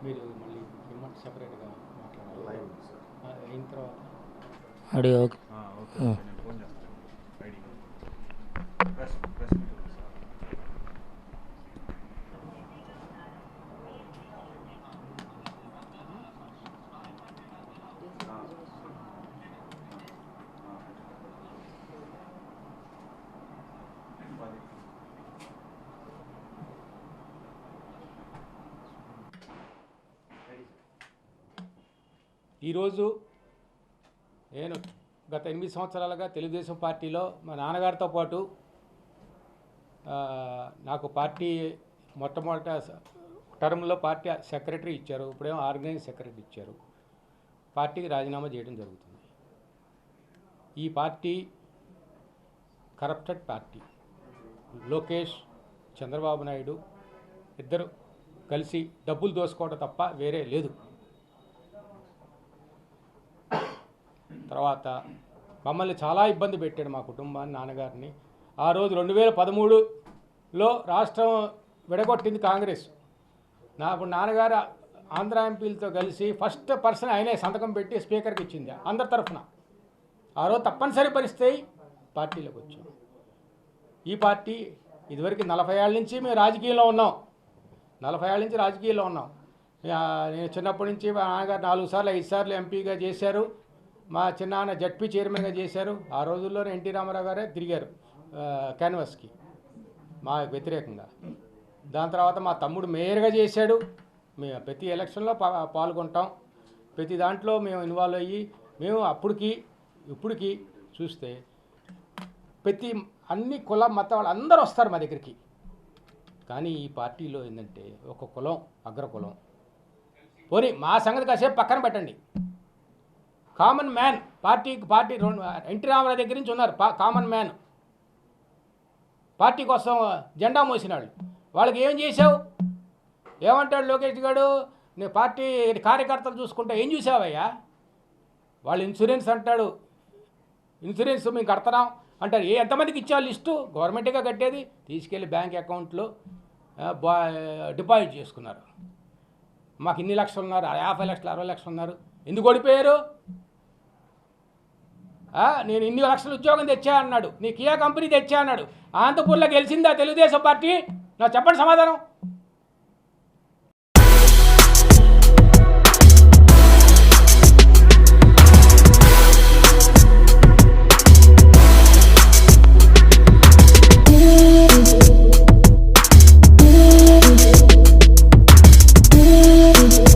మీరు మళ్ళీ రిమోట్ సెపరేట్గా మాట్లాడాలి అయిన తర్వాత ఆడియో ఓకే నేను ఫోన్ చేస్తాను ఐడి ప్రెస్ మీట్ ఉంది సార్. ఈరోజు నేను గత 8 సంవత్సరాలుగా తెలుగుదేశం పార్టీలో మా నాన్నగారితో పాటు నాకు పార్టీ మొట్టమొదట టర్మ్లో పార్టీ సెక్రటరీ ఇచ్చారు, ఇప్పుడేమో ఆర్గనైజింగ్ సెక్రటరీ ఇచ్చారు. పార్టీకి రాజీనామా చేయడం జరుగుతుంది. ఈ party corrupted party. Lokesh, Chandrababu Naidu ఇద్దరు కలిసి డబ్బులు దోసుకోవడం తప్ప వేరే లేదు. తర్వాత మమ్మల్ని చాలా ఇబ్బంది పెట్టాడు, మా కుటుంబాన్ని, నాన్నగారిని. ఆ రోజు 2013లో రాష్ట్రం విడగొట్టింది కాంగ్రెస్. నాకు నాన్నగారు ఆంధ్ర ఎంపీలతో కలిసి ఫస్ట్ పర్సన్ ఆయనే సంతకం పెట్టి స్పీకర్కి ఇచ్చింది అందరి తరఫున. ఆ రోజు తప్పనిసరి పరిస్థితి పార్టీలోకి వచ్చాం. ఈ పార్టీ ఇదివరకు 40 ఏళ్ళ నుంచి మేము రాజకీయంలో ఉన్నాం. 40 ఏళ్ళ నుంచి రాజకీయాల్లో ఉన్నాం. నేను చిన్నప్పటి నుంచి మా నాన్నగారు 4 సార్లు 5 సార్లు ఎంపీగా చేశారు. మా చిన్నాన్న జడ్పీ చైర్మన్గా చేశారు. ఆ రోజుల్లోనే ఎన్టీ రామారావు గారే తిరిగారు క్యాన్వాస్కి మా వ్యతిరేకంగా. దాని తర్వాత మా తమ్ముడు మేయర్గా చేశాడు. మేము ప్రతి ఎలక్షన్లో పాల్గొంటాం. ప్రతి దాంట్లో మేము ఇన్వాల్వ్ అయ్యి మేము ఇప్పటికి చూస్తే ప్రతి అన్ని కుల మత వాళ్ళు అందరూ వస్తారు మా దగ్గరికి. కానీ ఈ పార్టీలో ఏంటంటే ఒక కులం అగ్రకులం. పోనీ మా సంగతి కాసేపు పక్కన పెట్టండి. Common man party NT Ramarao దగ్గర నుంచి ఉన్నారు. కామన్ మ్యాన్ పార్టీ కోసం జెండా మోసినాడు. వాళ్ళకి ఏం చేశావు? ఏమంటాడు లోకేష్ గారు, నేను పార్టీ కార్యకర్తలు చూసుకుంటా. ఏం చూసావయ్యా? వాళ్ళు ఇన్సూరెన్స్ అంటాడు, ఇన్సూరెన్స్ మేము కడతాం అంటారు. ఎంతమందికి ఇచ్చా లిస్టు? గవర్నమెంట్గా కట్టేది తీసుకెళ్ళి బ్యాంక్ అకౌంట్లో డిపాజిట్ చేసుకున్నారు. మాకు ఇన్ని లక్షలు ఉన్నారు, 50 లక్షలు 60 లక్షలు ఉన్నారు. ఎందుకు ఓడిపోయారు? నేను ఇన్ని లక్షల ఉద్యోగం తెచ్చా అన్నాడు, నీ కియా కంపెనీ తెచ్చా అన్నాడు. అనంతపూర్లో గెలిచిందా తెలుగుదేశం పార్టీ? నాకు చెప్పండి సమాధానం.